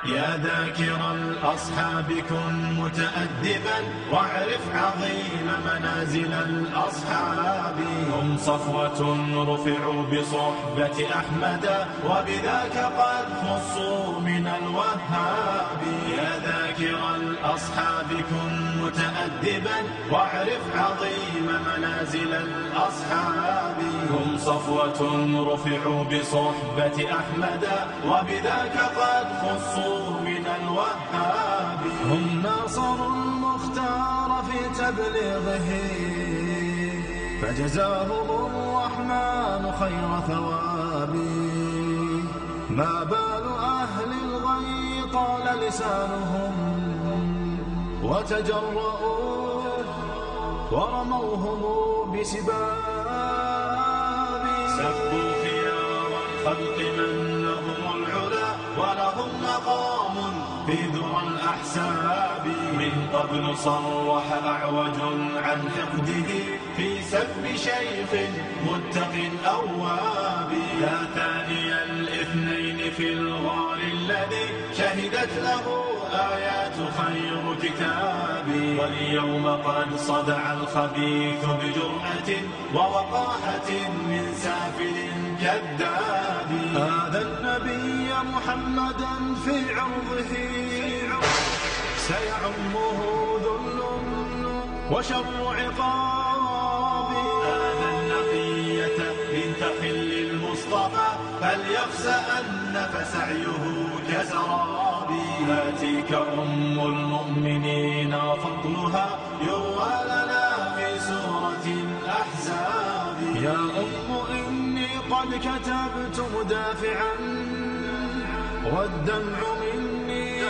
يا ذاكر الأصحاب كن متأدبا واعرف عظيم منازل الأصحاب. هم صفوة رفعوا بصحبة أحمد وبذاك قد خصوا من الوهاب. يا ذاكر الأصحاب كن متأدبا واعرف عظيم منازل الأصحاب. هم صفوة رفعوا بصحبة أحمد وبذاك قد خصوا من الوهاب. هم ناصروا المختار في تبليغه فجزاهم الرحمن خير ثواب. ما بال أهل الغي طال لسانهم وتجرؤوا ورموهم بسباب. سبوا خيار الخلق من لهم العلا ولهم مقام في ذرى الأحساب. من قبل صرح أعوج عن حقده في سب شيخ متق أواب. لا ثاني الاثنين في الغار الذي شهدت له آيات خير كتاب. واليوم قد صدع الخبيث بجرأة ووقاحة من سافل كذاب. هذا النبي محمدا في عرضه سيعمه ذل وشر عقاب. هذا النقية بنت خل المصطفى فليخسأن فسعيه كسراب. هاتيك أم المؤمنين فضلها يروى لنا في سورة الأحزاب. يا أم إني قد كتبت مدافعا والدمع مني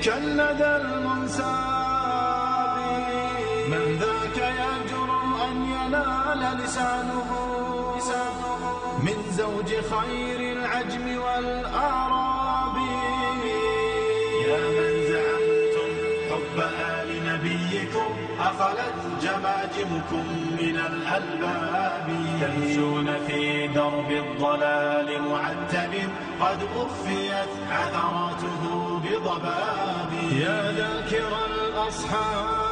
كالندى المنساب. من ذاك يجرؤ أن ينال لسانه من زوج خير العجم والأعراب. يا من زعمتم حب آل نبيكم أخلت جماجمكم من الألباب. تمشون في درب الضلال معتب قد أخفيت عثراته بضباب. يا ذاكر الأصحاب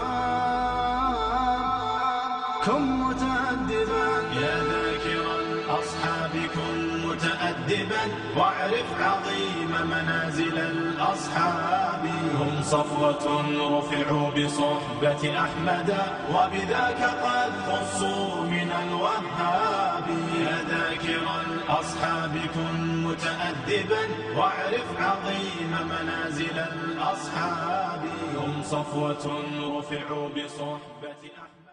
كن متأدبا. يا ذاكر الأصحاب كن متأدبا واعرف عظيم منازل الأصحاب. هم صفوة رفعوا بصحبة أحمد وبذاك قد خصوا من الوهاب. يا ذاكر الأصحاب كن متأدبا واعرف عظيم منازل الأصحاب. هم صفوة رفعوا بصحبة أحمد.